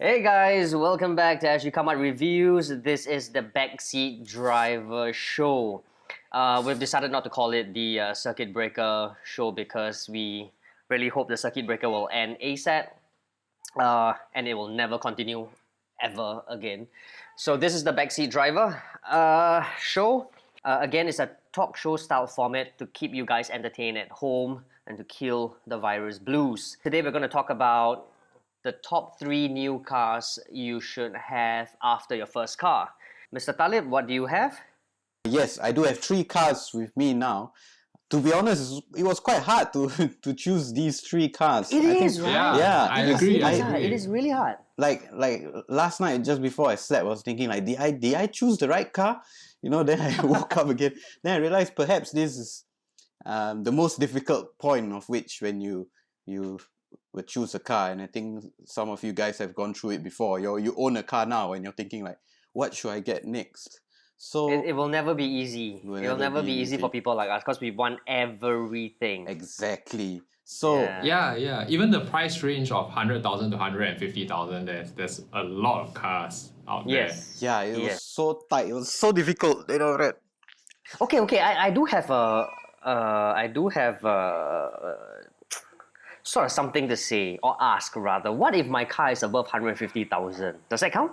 Hey guys, welcome back to sgCarMart Reviews. This is the Backseat Driver Show. We've decided not to call it the Circuit Breaker Show because we really hope the Circuit Breaker will end ASAP and it will never continue ever again. So this is the Backseat Driver Show. Again, it's a talk show style format to keep you guys entertained at home and to kill the virus blues. Today we're going to talk about the top 3 new cars you should have after your first car. Mr. Talib, what do you have? Yes, I do have 3 cars with me now. To be honest, it was quite hard to choose these 3 cars. It is, right? Yeah, I agree. It is really hard. Like last night, just before I slept, I was thinking like, did I choose the right car? You know, then I woke up again. Then I realized perhaps this is the most difficult point of which when you would choose a car, and I think some of you guys have gone through it before. You own a car now and you're thinking like, what should I get next? So it will never be easy. It will never be easy for people like us because we want everything. Exactly. So Yeah. Even the price range of 100,000 to 150,000, there's a lot of cars out there. Yes. yeah, it was so tight. It was so difficult. You know that. Okay. I do have sort of something to say or ask rather. What if my car is above 150,000? Does that count?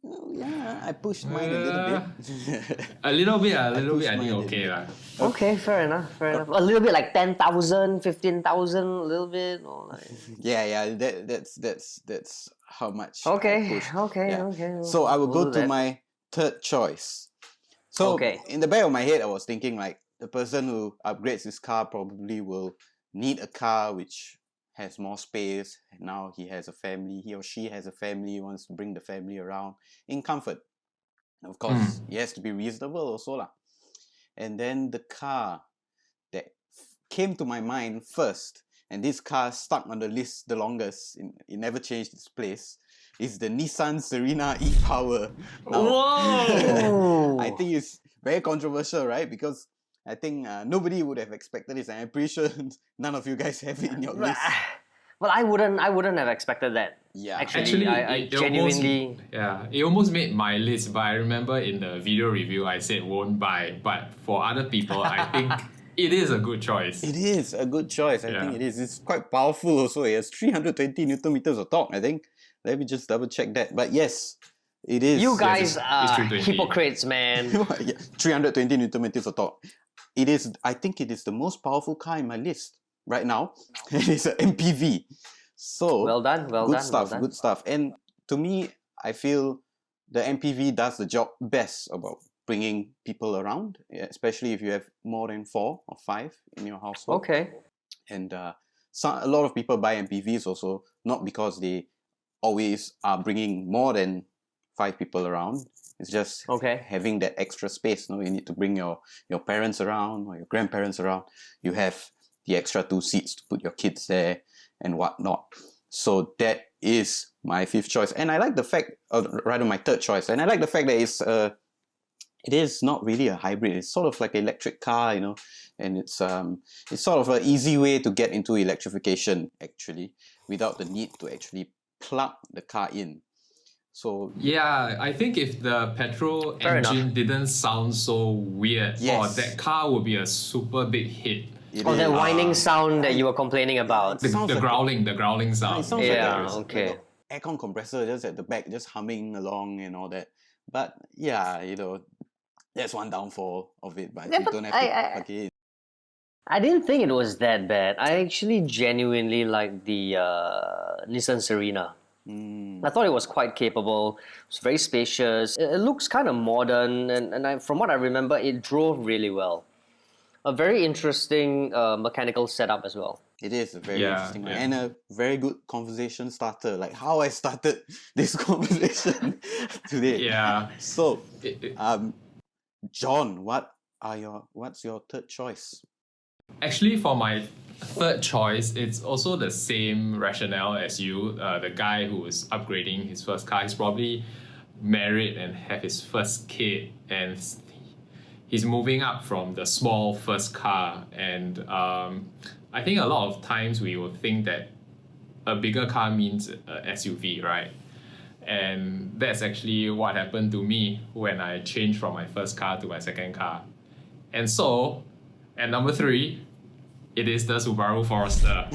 Yeah, I pushed mine a little bit. A little bit, I think mine okay lah. Okay, fair enough. A little bit like 10,000, 15,000, a little bit, or like. yeah. That's how much. I Okay. pushed. Yeah. So I will We'll go do to that. my third choice. So in the back of my head, I was thinking like the person who upgrades his car probably will need a car which has more space. Now he has a family, he or she has a family, wants to bring the family around in comfort. Of course, he has to be reasonable also lah. And then the car that came to my mind first, and this car stuck on the list the longest, it never changed its place, is the Nissan Serena e-Power. Now, Whoa! I think it's very controversial, right? Because I think nobody would have expected this, and I'm pretty sure none of you guys have it in your list. Well, I wouldn't have expected that. Yeah. Actually, I it genuinely. it almost made my list, but I remember in the video review I said won't buy, but for other people I think it is a good choice. It is a good choice. I think it is. It's quite powerful also. It has 320 Newton meters of torque, I think. Let me just double check that. But yes, it is. You guys are 320. hypocrites, man. 320 Newton meters of torque. It is. I think it is the most powerful car in my list right now. It is an MPV. So Well done. Good stuff. And to me, I feel the MPV does the job best about bringing people around, especially if you have more than 4 or 5 in your household. Okay. And a lot of people buy MPVs also not because they always are bringing more than 5 people around. It's just having that extra space. You need to bring your parents around or your grandparents around. You have the extra 2 seats to put your kids there and whatnot. So that is my 5th choice. And I like the fact, rather my 3rd choice. And I like the fact that it is not really a hybrid. It's sort of like an electric car, and it's sort of an easy way to get into electrification actually, without the need to actually plug the car in. So yeah, I think if the petrol engine didn't sound so weird, that car would be a super big hit. That whining sound that you were complaining about. The growling sound. It sounds like an aircon compressor just at the back, just humming along and all that. But yeah, that's one downfall of it. But you don't have to plug it in. I didn't think it was that bad. I actually genuinely liked the Nissan Serena. I thought it was quite capable. It's very spacious. It looks kind of modern, and from what I remember, it drove really well. A very interesting mechanical setup as well. It is a very interesting one. And a very good conversation starter, like how I started this conversation today. Yeah. So, John, what's your 3rd choice? Actually, for my 3rd choice, it's also the same rationale as you. The guy who is upgrading his first car, he's probably married and have his first kid, and he's moving up from the small first car. And I think a lot of times we will think that a bigger car means a SUV, right? And that's actually what happened to me when I changed from my first car to my second car. And so, at number 3, it is the Subaru Forester.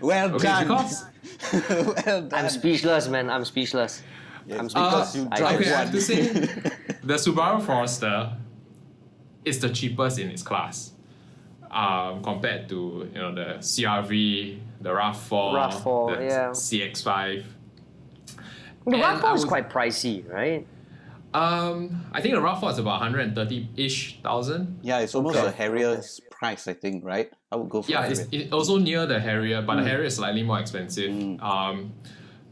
Well done. Because Well done. I'm speechless, man. I'm speechless. Yes, because you drive okay, I one. have to say, the Subaru Forester is the cheapest in its class. Compared to the CRV, the RAV4, RAV4, the yeah. CX5. The And RAV4 I is would- quite pricey, right? I think the RAV4 is about 130-ish thousand. Yeah, it's almost Okay. a Harrier's price, I think, right? I would go for Yeah, Harrier. it's also near the Harrier, but the Harrier is slightly more expensive.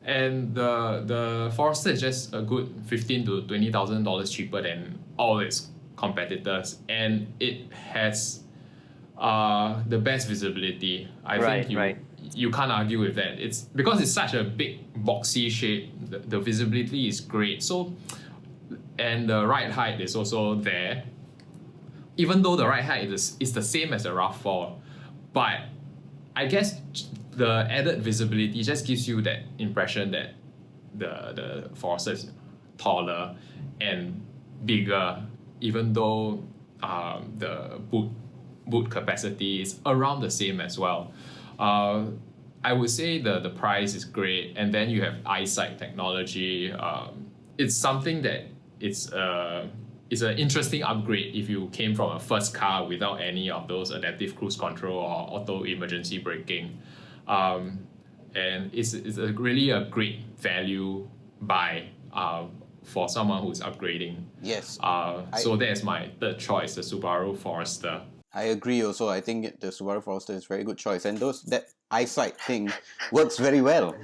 And the Forester is just a good $15,000 to $20,000 cheaper than all its competitors, and it has the best visibility. I think you can't argue with that. It's because it's such a big boxy shape. The visibility is great. So, and the ride height is also there. Even though the ride height is the same as the RAV4, but I guess the added visibility just gives you that impression that the Forester is taller and bigger, even though the boot capacity is around the same as well. I would say the price is great, and then you have eyesight technology. It's something that it's an interesting upgrade if you came from a first car without any of those adaptive cruise control or auto emergency braking. And it's really a great value buy for someone who's upgrading. Yes. So that's my third choice, the Subaru Forester. I agree also. I think the Subaru Forester is a very good choice. And that eyesight thing works very well.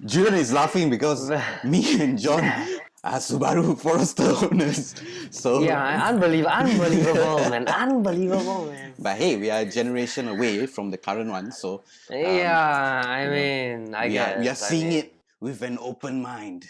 Julian is laughing because me and John are Subaru Forester owners. So Yeah, unbelievable, man. Unbelievable, man. But hey, we are a generation away from the current one, so Yeah, I mean, I guess. we are seeing it with an open mind.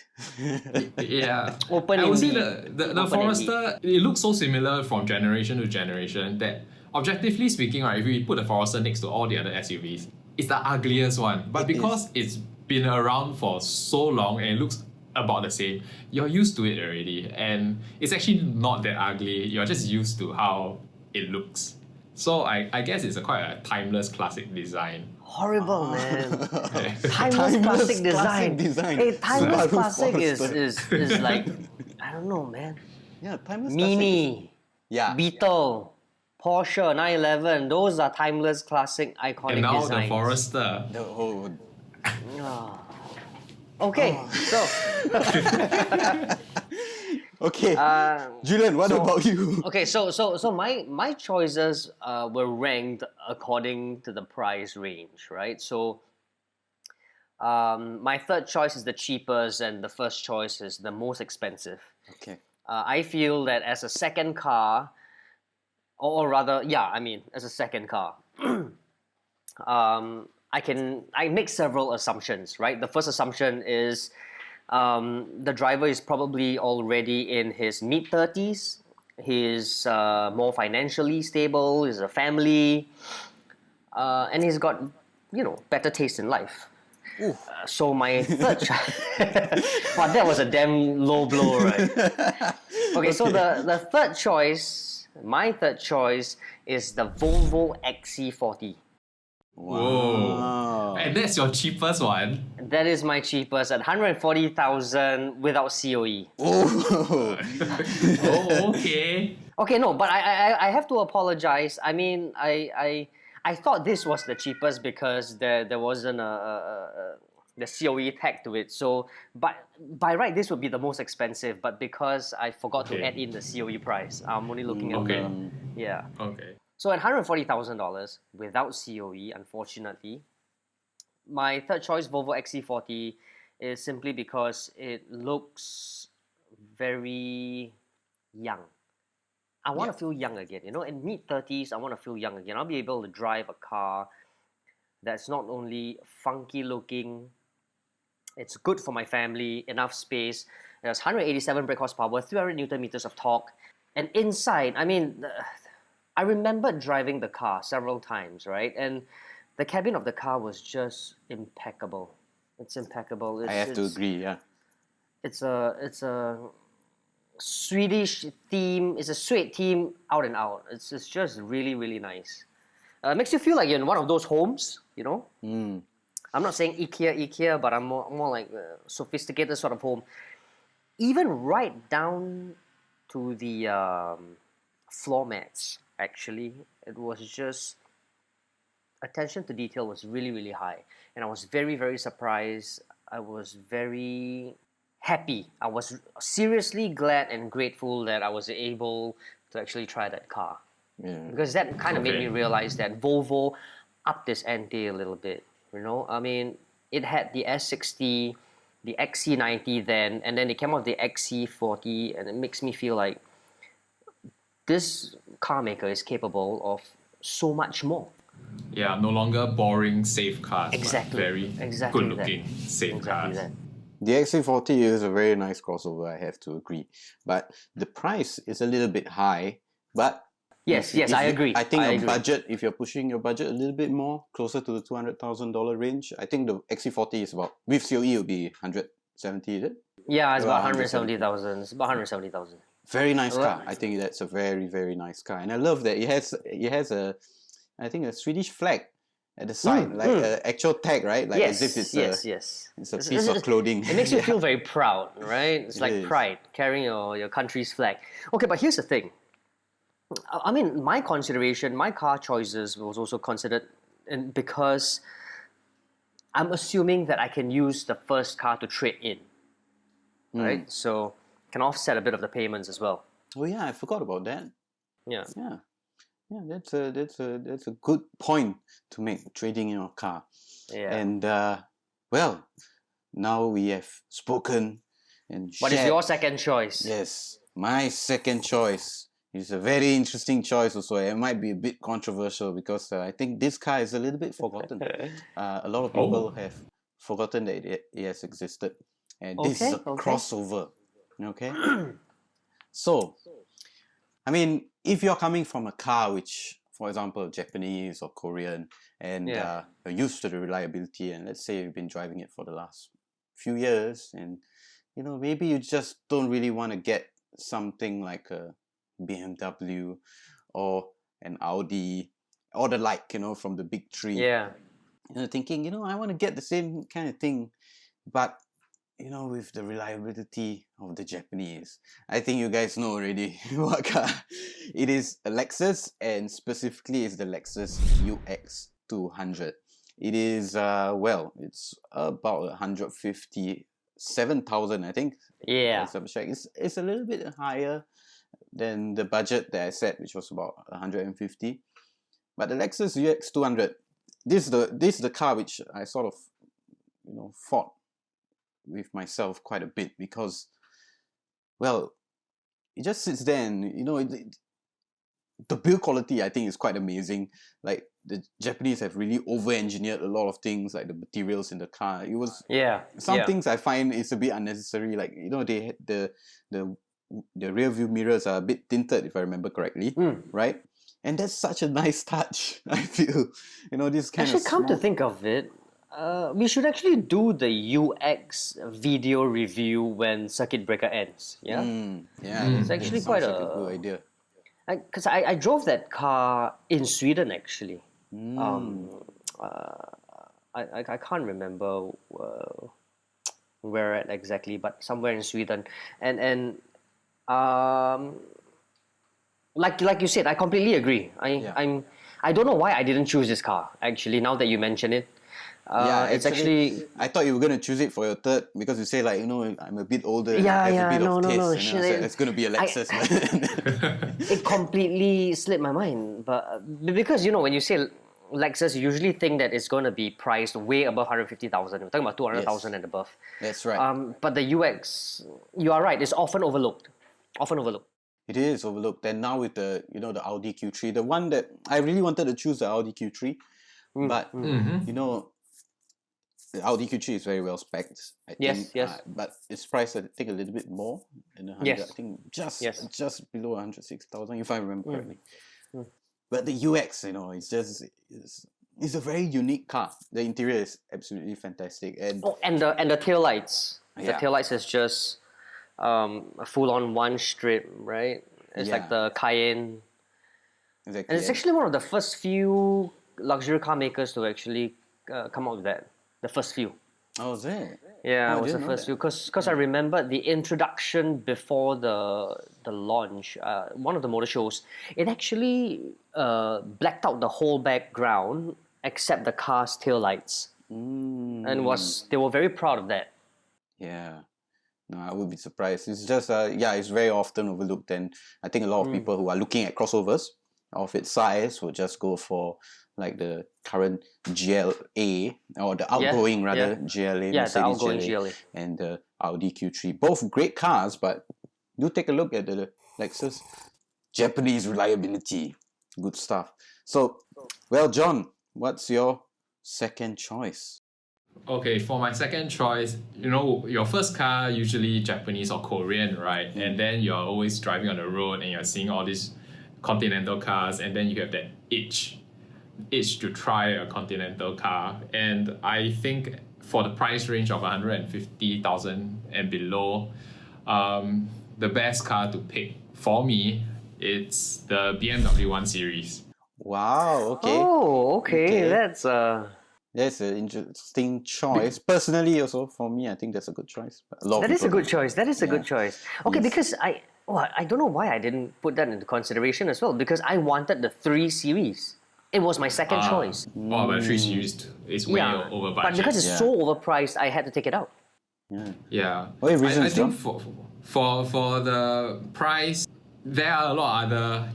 Yeah. Open I would say indeed. the Open Forester, it looks so similar from generation to generation that objectively speaking, right, if we put the Forester next to all the other SUVs, it's the ugliest one. But because it's been around for so long and it looks about the same, you're used to it already. And it's actually not that ugly. You're just used to how it looks. So I guess it's quite a timeless classic design. Horrible, man. Timeless Timeless classic design. classic design. Hey, timeless Subaru classic Forester. is like, I don't know, man. Yeah, timeless classic. Mini, Yeah. Beetle, Porsche 911. Those are timeless classic iconic And now designs. the Forester. The whole Ah. Okay, so Okay. Julian, what about you? okay, so my choices were ranked according to the price range, right? So my third choice is the cheapest, and the first choice is the most expensive. Okay. I feel that as a second car, or rather, yeah, I mean, as a second car, I make several assumptions, right? The first assumption is the driver is probably already in his mid-30s. He's more financially stable. He's a family, and he's got better taste in life. So my third wow, that was a damn low blow, right? Okay, so the third choice, my third choice is the Volvo XC40. Whoa. And that's your cheapest one. That is my cheapest at 140,000 without COE. Oh. Oh, okay. Okay, no, but I have to apologize. I mean, I thought this was the cheapest because there wasn't the COE tag to it. So, by right, this would be the most expensive. But because I forgot to add in the COE price, I'm only looking at Okay. yeah. Okay. So at $140,000 without COE, unfortunately, my third choice Volvo XC40 is simply because it looks very young. I want to feel young again, in mid-30s, I want to feel young again. I'll be able to drive a car that's not only funky looking, it's good for my family, enough space. There's 187 brake horsepower, 300 Newton meters of torque. And inside, I mean, I remember driving the car several times, right? And the cabin of the car was just impeccable. It's impeccable. I have to agree. Yeah. It's a Swedish theme. It's a Swede theme out and out. It's just really really nice. It makes you feel like you're in one of those homes, you know. I'm not saying IKEA, but I'm more like a sophisticated sort of home. Even right down to the floor mats, actually, it was just attention to detail was really really high, and I was very very surprised. I was very happy. I was seriously glad and grateful that I was able to actually try that car. Because that kind of made me realize that Volvo upped its ante a little bit. You know, I mean, it had the S60, the XC90 then, and then it came out with the XC40, and it makes me feel like this car maker is capable of so much more. Yeah, no longer boring safe cars, Exactly. but very Exactly good looking safe cars. that. The XC40 is a very nice crossover, I have to agree. But the price is a little bit high. But Yes, if I you- agree. I think I a agree. budget, if you're pushing your budget a little bit more, closer to the $200,000 range, I think the XC40 is about, with COE, it will be 170, is it? Yeah, it's about Around 170,000. It's about 170,000. Very nice Well, car. I think that's a very, very nice car. And I love that it has a, I think, a Swedish flag at the side, like an actual tag, right? Like Yes, as if it's yes. it's a piece of clothing. It makes you Yeah. feel very proud, right? It's It like is. pride, carrying your country's flag. Okay, but here's the thing. I mean, my consideration, my car choices was also considered because I'm assuming that I can use the first car to trade in, right? So can offset a bit of the payments as well. Oh yeah, I forgot about that. Yeah. Yeah, that's a good point to make, trading in your car. Yeah. And well, now we have spoken and What is shared. your second choice? Yes, my second choice is a very interesting choice also. It might be a bit controversial because I think this car is a little bit forgotten. A lot of people have forgotten that it has existed. And this is a crossover. Okay? So, I mean, if you're coming from a car which, for example, Japanese or Korean, and you're used to the reliability, and let's say you've been driving it for the last few years, and you know, maybe you just don't really want to get something like a BMW or an Audi or the like, you know, from the big three. Yeah. You know, thinking, you know, I want to get the same kind of thing, but you know, with the reliability of the Japanese. I think you guys know already what car. It is a Lexus, and specifically it's the Lexus UX 200. It is, well, it's about 157,000, I think. Yeah. It's a little bit higher than the budget that I set, which was about 150. But the Lexus UX 200, this is the car which I sort of, you know, fought with myself quite a bit because, well, it just sits there and, you know, the build quality I think is quite amazing. Like the Japanese have really over-engineered a lot of things, like the materials in the car. It was some things I find is a bit unnecessary. Like, you know, they had the rear view mirrors are a bit tinted, if I remember correctly, right? And that's such a nice touch. I feel, you know, this kind Actually, of come to small... think of it, we should actually do the UX video review when circuit breaker ends. Yeah, it's actually quite a good idea. Because I drove that car in Sweden actually. I can't remember where at exactly, but somewhere in Sweden, and like you said, I completely agree. I don't know why I didn't choose this car actually. Now that you mention it. It's actually I thought you were gonna choose it for your third because you say like, you know, I'm a bit older. Yeah, and I have a bit of taste. no. And I was like, it's gonna be a Lexus. It completely slipped my mind, but because you know when you say Lexus, you usually think that it's going to be priced way above 150,000. We're talking about 200,000 and above. That's right. But the UX, you are right. It's often overlooked. It is overlooked. And now with the, you know, the Audi Q3, the one that I really wanted to choose the Audi Q3, but you know, the Audi Q3 is very well spec'd. I think, yes. But it's priced, I think, a little bit more than 100. Yes. I think just below 106,000, if I remember correctly. But the UX, you know, it's It's a very unique car. The interior is absolutely fantastic, and and the tail lights. The Yeah. tail lights is just a full-on one strip, right? It's like Yeah. the Cayenne, exactly. and it's actually one of the first few luxury car makers to actually come out with that. The first few. Oh, is it? Yeah, Oh, I it was the didn't know first few that. because I remember the introduction before the launch. One of the motor shows, it actually blacked out the whole background except the car's tail lights, and they were very proud of that. Yeah. No, I would be surprised. It's just, it's very often overlooked, and I think a lot of people who are looking at crossovers of its size would just go for like the current GLA or the outgoing rather GLA, Yeah, the Mercedes outgoing GLA. and the Audi Q3. Both great cars, but do take a look at the Lexus Japanese reliability. Good stuff. So, well, John, what's your second choice? Okay, for my second choice, your first car usually Japanese or Korean, right? And then you're always driving on the road and you're seeing all these continental cars, and then you have that itch to try a continental car. And I think for the price range of 150,000 and below, the best car to pick for me, it's the BMW 1 Series. Wow, okay. Oh, okay. Okay. That's an interesting choice. Personally, also for me, I think that's a good choice. That is a good choice. That is a good choice. Okay, Yes. because I don't know why I didn't put that into consideration as well, because I wanted the 3 Series. It was my second choice. Oh, but 3 Series is way over budget. But because it's so overpriced, I had to take it out. Yeah. What are your reasons, I think John? for the price, there are a lot of other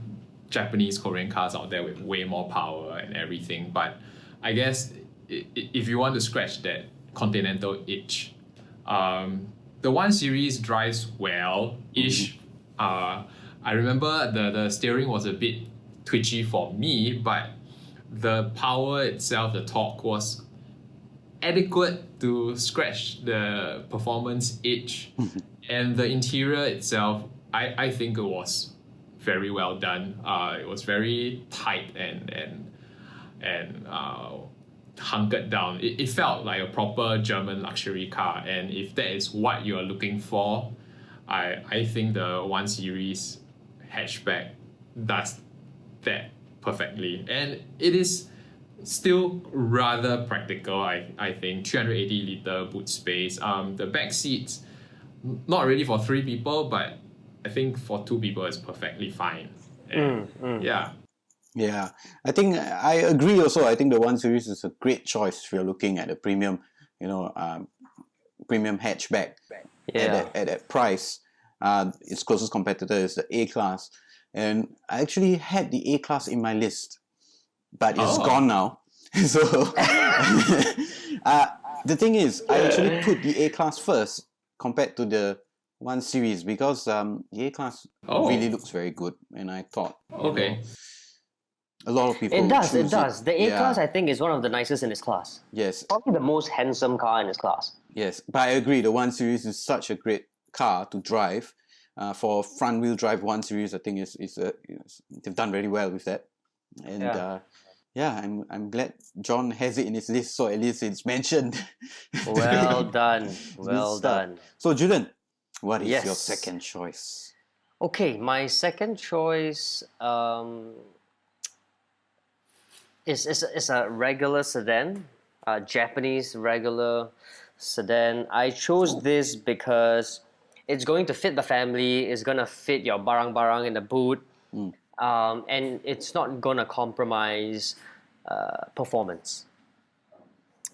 Japanese, Korean cars out there with way more power and everything. But I guess if you want to scratch that continental itch, the 1 Series drives well-ish. I remember the steering was a bit twitchy for me, but the power itself, the torque, was adequate to scratch the performance itch. And the interior itself, I think it was very well done. It was very tight and hunkered down. It felt like a proper German luxury car, and if that is what you are looking for, I think the 1 Series hatchback does that perfectly, and it is still rather practical. I think 380-liter boot space. The back seats, not really for 3 people, but I think for 2 people it's perfectly fine. And Yeah, I think I agree also. I think the 1 Series is a great choice if you're looking at a premium, premium hatchback at that price. Its closest competitor is the A-Class. And I actually had the A-Class in my list, but it's gone now. So the thing is, I actually put the A-Class first compared to the 1 Series because the A-Class really looks very good, and I thought, a lot of people It does. The A-Class, Yeah. I think, is one of the nicest in its class. Yes, Probably the most handsome car in its class. yes, but I agree. The 1 Series is such a great car to drive. For front-wheel drive 1 Series, I think they've done very well with that. And I'm glad John has it in his list, so at least it's mentioned. Well done. Good Well stuff. done. So Julian, what is your Yes. second choice? Okay, my second choice is a regular sedan, a Japanese regular sedan. I chose this because it's going to fit the family, it's going to fit your barang-barang in the boot, and it's not going to compromise performance.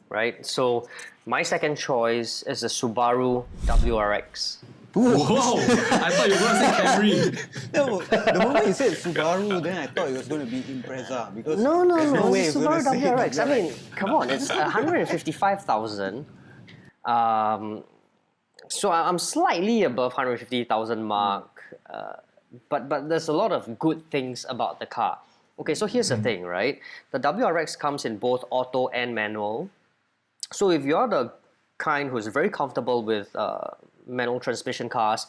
Right? So my second choice is the Subaru WRX. Whoa! I thought you were going to say Camry. No, the moment you said Subaru, then I thought it was going to be Impreza because No, there's no way it's it's Subaru going to say WRX. I mean, come on, it's 155,000. So I'm slightly above 150,000 mark, but there's a lot of good things about the car. Okay, so here's the thing, right? The WRX comes in both auto and manual. So if you're the kind who's very comfortable with manual transmission cars,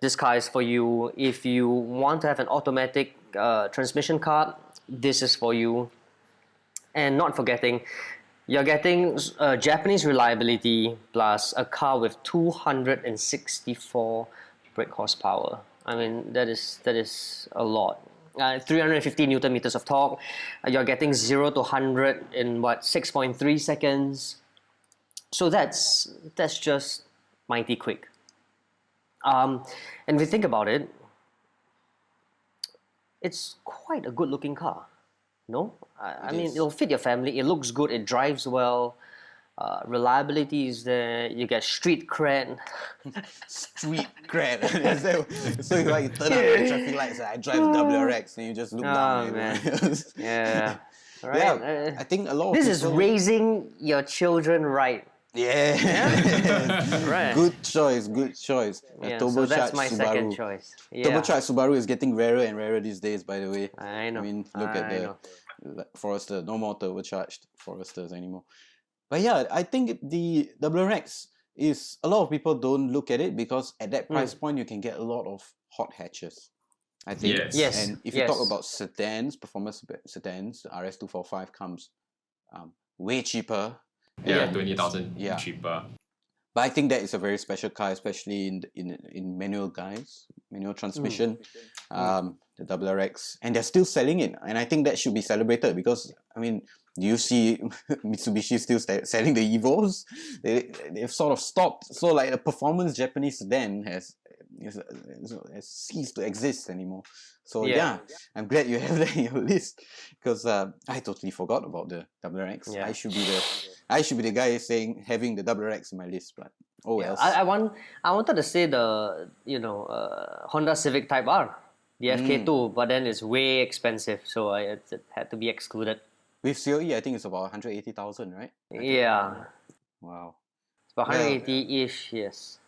this car is for you. If you want to have an automatic transmission car, this is for you. And not forgetting, you're getting Japanese reliability plus a car with 264 brake horsepower. I mean, that is a lot. 350 Newton meters of torque. You're getting 0 to 100 in what, 6.3 seconds. So that's just mighty quick. And if you think about it, it's quite a good looking car. No? I mean, it'll fit your family. It looks good. It drives well. Reliability is there. You get street cred. Street cred. So you turn up the traffic lights. I drive the WRX, and you just look down. Oh, man. Yeah. Right. Yeah, I think a lot of this is raising your children right. Yeah. Right. Good choice. Good choice. Yeah, so that's my second choice. Yeah. Turbocharged Subaru is getting rarer and rarer these days, by the way. I know. I mean, look at the Forester. No more turbocharged Foresters anymore. But yeah, I think the WRX is, a lot of people don't look at it because at that price point you can get a lot of hot hatches. I think. Yes. And if you talk about sedans, performance sedans, the RS245 comes way cheaper. Yeah, 20,000 cheaper. But I think that is a very special car, especially in manual transmission, the WRX, and they're still selling it, and I think that should be celebrated because, I mean, do you see Mitsubishi still selling the Evos? They've sort of stopped. So like a performance Japanese sedan has ceased to exist anymore. So yeah, I'm glad you have that in your list because I totally forgot about the WRX. Yeah. I should be the guy saying having the WRX in my list, but else. I wanted to say the Honda Civic Type R, the FK2, but then it's way expensive, so it had to be excluded. With COE, I think it's about 180,000, right? Yeah. Wow. It's about 180-ish, yes.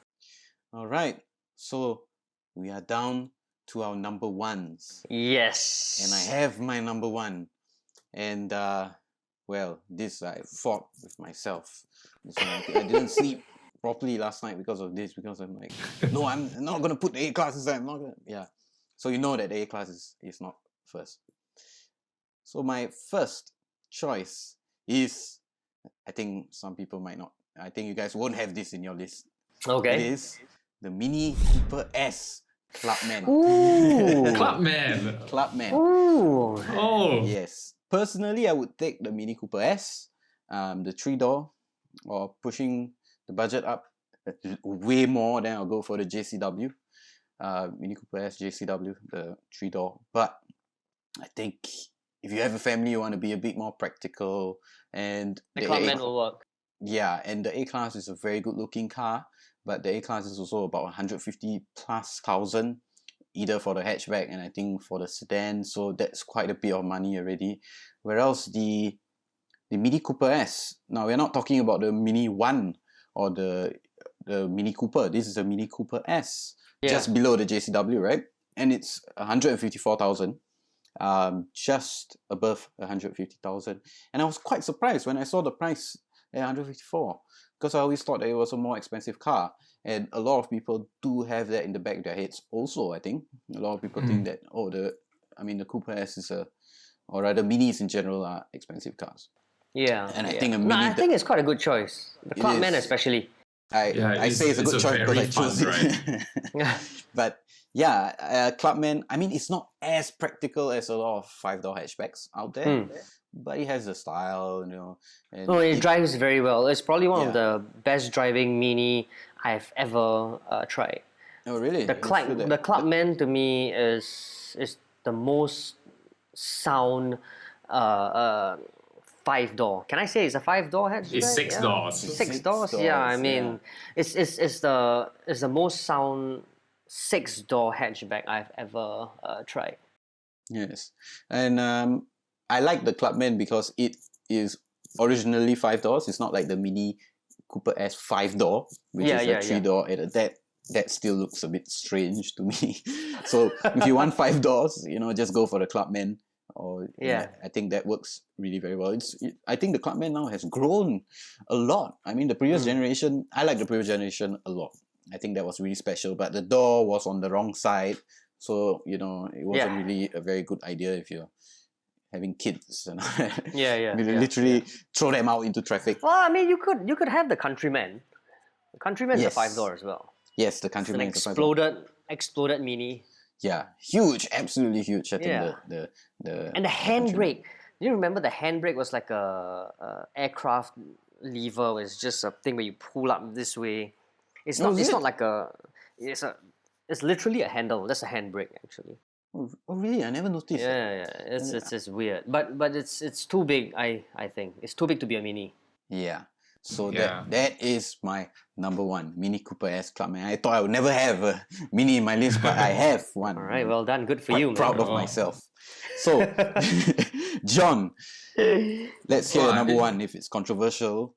All right. So we are down to our number ones. Yes. And I have my number one. And this I fought with myself. I didn't sleep properly last night because of this, because I'm like, no, I'm not gonna put the A-class inside. I'm not gonna. Yeah. So you know that the A-class is not first. So my first choice is, I think some people might not, I think you guys won't have this in your list. Okay. It is the Mini Cooper S Clubman. Ooh. Clubman. Clubman. Ooh. Oh. Yes. Personally, I would take the Mini Cooper S, the 3-door, or pushing the budget up way more, then I'll go for the JCW. Mini Cooper S, JCW, the 3-door. But I think if you have a family, you want to be a bit more practical, and the Clubman will work. Yeah, and the A-Class is a very good looking car, but the A-Class is also about 150,000+, either for the hatchback and I think for the sedan, so that's quite a bit of money already. Whereas the Mini Cooper S, now we're not talking about the Mini 1 or the Mini Cooper, this is a Mini Cooper S, just below the JCW, right? And it's 154,000. Just above 150,000, and I was quite surprised when I saw the price at 154 because I always thought that it was a more expensive car, and a lot of people do have that in the back of their heads. Also, I think a lot of people think that the Cooper S is or rather Minis in general are expensive cars. Yeah, and I think I think it's quite a good choice. The Clubman especially. I say it's a good choice because I chose it. But yeah, Clubman, I mean, it's not as practical as a lot of 5-door hatchbacks out there, but it has the style, And it drives very well. It's probably one of the best driving Mini I've ever tried. Oh, really? The Clubman to me is the most sound 5-door. Can I say it's a 5-door hatchback? It's 6 doors. 6 doors. Yeah, I mean, it's the most sound 6-door hatchback I've ever tried. Yes, and I like the Clubman because it is originally 5 doors. It's not like the Mini Cooper S 5-door, which is a 3-door. That still looks a bit strange to me. So if you want 5 doors, just go for the Clubman. I think that works really very well. I think the Clubman now has grown a lot. I mean, the previous generation, I like the previous generation a lot. I think that was really special, but the door was on the wrong side, so it wasn't really a very good idea if you're having kids. You know? Yeah. We literally throw them out into traffic. Well, I mean, you could have the Countryman. The Countryman is a 5-door as well. Yes, the It's Countryman an is a 5-door. exploded Mini. Yeah, huge, absolutely huge. I think Yeah. the And the handbrake. Do you remember the handbrake was like a aircraft lever? It was just a thing where you pull up this way. It's Oh, not. is It's it? not like a. It's literally a handle. That's a handbrake actually. Oh, really? I never noticed. Yeah. It's weird, but it's too big. I think it's too big to be a Mini. Yeah. So Yeah. that is my number one, Mini Cooper S Clubman. I thought I would never have a Mini in my list, but I have one. All right, well done. Good for Quite you, man. proud of Oh. myself. So, John, let's hear Well, number it- one. If it's controversial,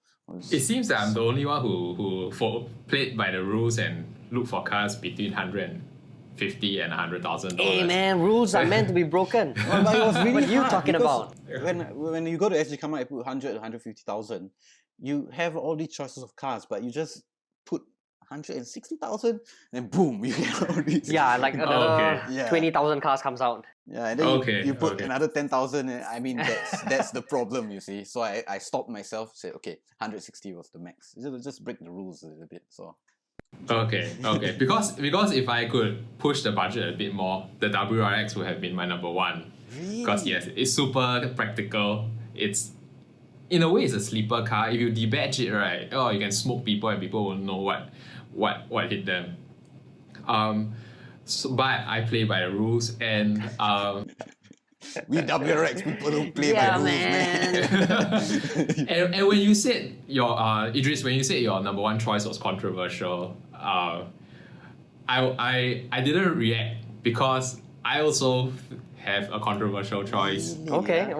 It seems that I'm the only one who played by the rules and looked for cars between $150,000 and $100,000. Hey man, rules are meant to be broken. Well, but it was really What are you hard talking because about? when you go to sgCarMart, you put 100, 150,000. You have all these choices of cars, but you just put 160,000, and boom, you get all these. Yeah, like another okay. Yeah. 20,000 cars comes out. Yeah, and then Okay, you put okay. another 10,000. And I mean, that's the problem, you see. So I stopped myself. Said, okay, 160 was the max. Just break the rules a little bit. So Okay. Because if I could push the budget a bit more, the WRX would have been my number one. Because yes, it's super practical. It's in a way it's a sleeper car. If you debadge it, right, you can smoke people and people will know what hit them. But I play by the rules and we WRX people don't play Yeah, by rules, man. and when you said your Idris, when you said your number one choice was controversial, I didn't react because I also have a controversial choice. Okay.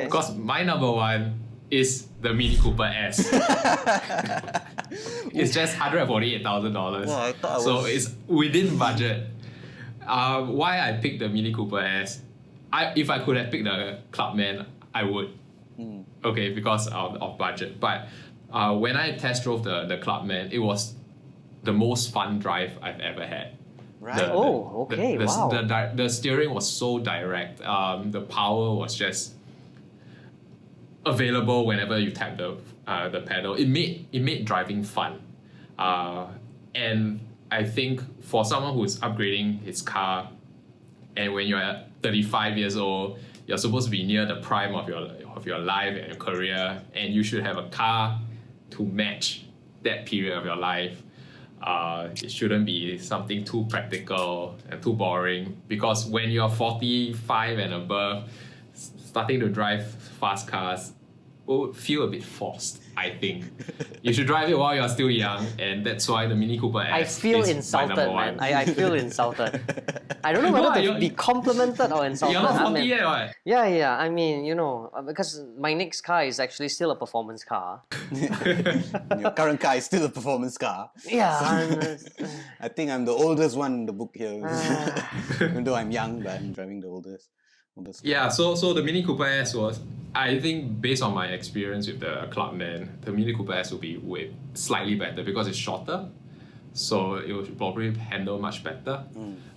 Because my number one is the Mini Cooper S. It's just $148,000. Well, I thought I So was- it's within budget. Why I picked the Mini Cooper S? If I could have picked the Clubman, I would. Okay, because of budget. But when I test drove the Clubman, it was the most fun drive I've ever had. Right. The steering was so direct. The power was just available whenever you tap the pedal. It made driving fun. And I think for someone who's upgrading his car, and when you're at 35 years old, you're supposed to be near the prime of your life and your career, and you should have a car to match that period of your life. It shouldn't be something too practical and too boring, because when you're 45 and above, starting to drive fast cars will feel a bit forced, I think. You should drive it while you're still young, and that's why the Mini Cooper S I feel is insulted, my number man. one. I feel insulted. I don't know No, whether to you're- be complimented or insulted. You're not I 40 mean, yet, what? yeah. I mean, because my next car is actually still a performance car. Your current car is still a performance car. Yeah. I think I'm the oldest one in the book here. Ah. Even though I'm young, but I'm driving the oldest. Yeah, so the Mini Cooper S was, I think based on my experience with the Clubman, the Mini Cooper S will be slightly better because it's shorter. So it will probably handle much better.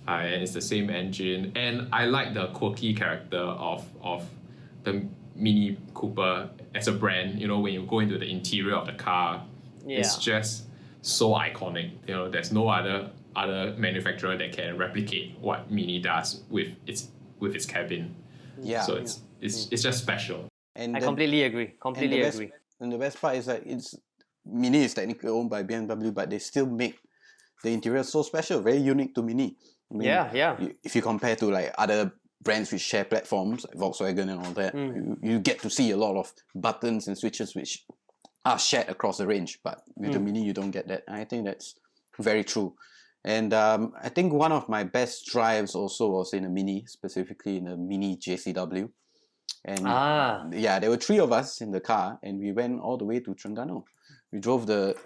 And it's the same engine. And I like the quirky character of the Mini Cooper as a brand. When you go into the interior of the car, it's just so iconic. There's no other manufacturer that can replicate what Mini does with its cabin. Yeah. So it's just special. And I the- completely agree. Completely and the agree. And the best part is that Mini is technically owned by BMW, but they still make the interior so special, very unique to Mini. I mean, Yeah. If you compare to like other brands which share platforms, like Volkswagen and all that, you get to see a lot of buttons and switches which are shared across the range. But with the Mini, you don't get that. And I think that's very true. And I think one of my best drives also was in a Mini, specifically in a Mini JCW. And yeah, there were 3 of us in the car, and we went all the way to Terengganu. We drove the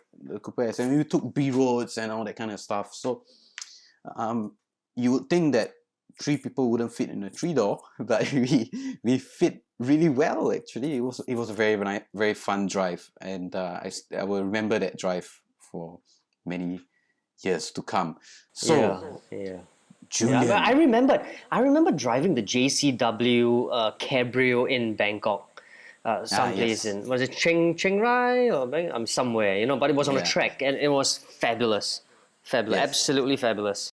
Cooper S, and we took B roads and all that kind of stuff. So you would think that 3 people wouldn't fit in a 3-door, but we fit really well. Actually, it was a very very fun drive, and I will remember that drive for many years to come. So, yeah. Julian. Yeah, but I remember driving the JCW Cabrio in Bangkok. Someplace yes. in, was it Chiang Rai or somewhere, you know, but it was on a trek and it was fabulous. Fabulous, Yes. absolutely fabulous.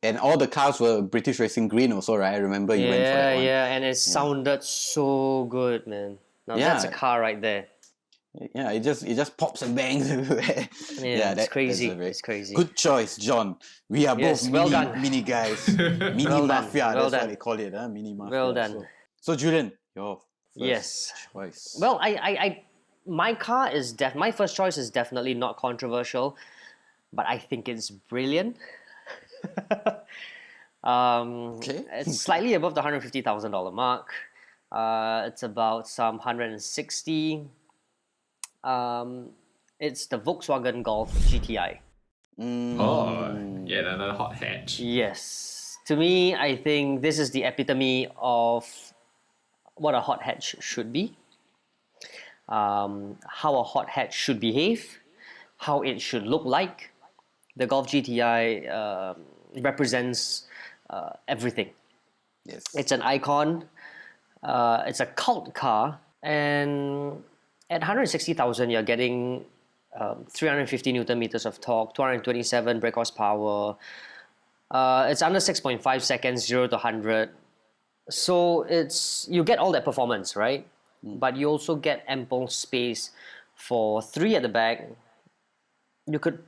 And all the cars were British Racing Green also, right? I remember you went for that one. Yeah, and it sounded so good, man. Now that's a car right there. Yeah, it just pops and bangs everywhere. Yeah, it's crazy. It's crazy. Good choice, John. We are both mini guys. Mini mafia, that's what they call it, huh? Mini mafia. Well done. So Julian, your Yes. choice. Well, my car is my first choice is definitely not controversial, but I think it's brilliant. Okay. It's slightly above the $150,000 mark. It's about some 160. It's the Volkswagen Golf GTI. Oh, yeah, another hot hatch. Yes. To me, I think this is the epitome of what a hot hatch should be. How a hot hatch should behave. How it should look like. The Golf GTI represents everything. Yes. It's an icon. It's a cult car, and at 160,000, you're getting 350 Newton meters of torque, 227 brake horsepower. It's under 6.5 seconds, 0 to 100. So you get all that performance, right? But you also get ample space for 3 at the back. You could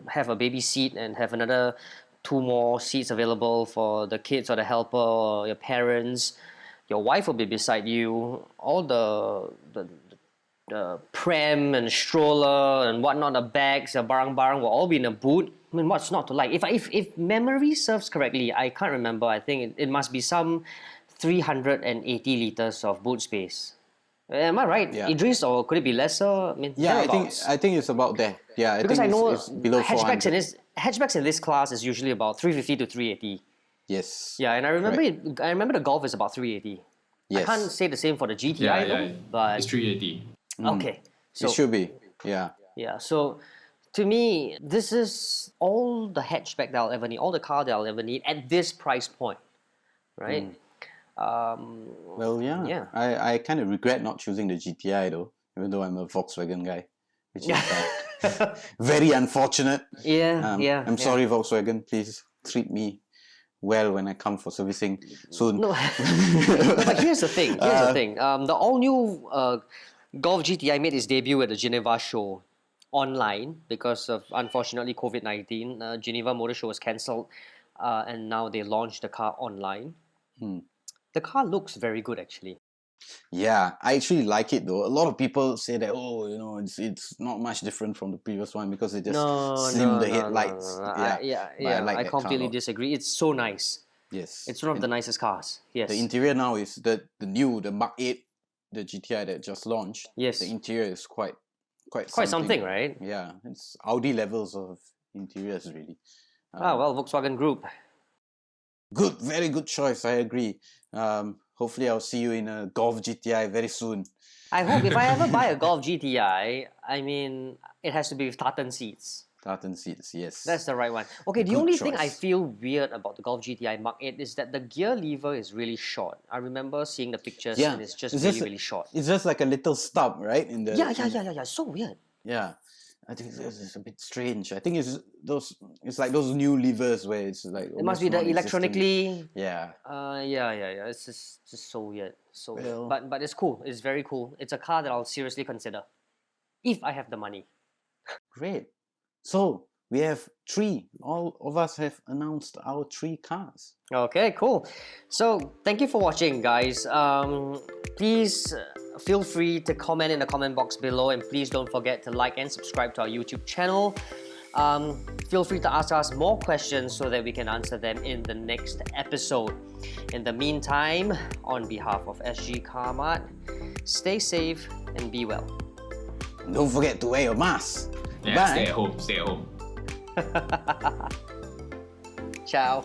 have a baby seat and have another 2 more seats available for the kids or the helper or your parents. Your wife will be beside you. All the pram and stroller and whatnot, the bags, the barang-barang will all be in a boot. I mean, what's not to like? If memory serves correctly, I can't remember. I think it must be some 380 liters of boot space. Am I right, Idris, or could it be lesser? I mean, I think it's about there. Yeah, because I know it's below 400. Hatchbacks in this class is usually about 350 to 380. Yes. Yeah, and I remember the Golf is about 380. Yes. I can't say the same for the GTI though, but it's 380. Okay, so it should be. Yeah. Yeah, so to me, this is all the hatchback that I'll ever need, all the car that I'll ever need at this price point, right? Well, yeah. I kind of regret not choosing the GTI though, even though I'm a Volkswagen guy, which is very unfortunate. I'm sorry, Volkswagen. Please treat me well when I come for servicing soon. No, but here's the thing. The all-new Golf GTI made its debut at the Geneva show online because of, unfortunately, COVID-19. Geneva Motor Show was cancelled, and now they launched the car online. The car looks very good, actually. Yeah, I actually like it though. A lot of people say that, it's not much different from the previous one because it just slimmed the headlights. I completely disagree. It's so nice. Yes. It's one of the nicest cars. Yes. The interior now is the Mark 8, the GTI that just launched. Yes. The interior is quite something, right? Yeah, it's Audi levels of interiors really. Well, Volkswagen Group. Good, very good choice. I agree. Hopefully, I'll see you in a Golf GTI very soon. I hope if I ever buy a Golf GTI, I mean, it has to be with tartan seats. Tartan seats, yes. That's the right one. Okay, the only thing I feel weird about the Golf GTI Mark 8 is that the gear lever is really short. I remember seeing the pictures and it's just really short. It's just like a little stub, right? Yeah. So weird. Yeah. I think it's a bit strange. I think it's like those new levers where it's like it must be the electronically. Yeah. It's just so weird. So weird. But it's cool. It's very cool. It's a car that I'll seriously consider if I have the money. Great. So we have 3. All of us have announced our 3 cars. Okay, cool. So thank you for watching, guys. Please feel free to comment in the comment box below, and please don't forget to like and subscribe to our YouTube channel. Feel free to ask us more questions so that we can answer them in the next episode. In the meantime, on behalf of sgCarMart, stay safe and be well. Don't forget to wear your mask. Yeah, stay at home. Ciao.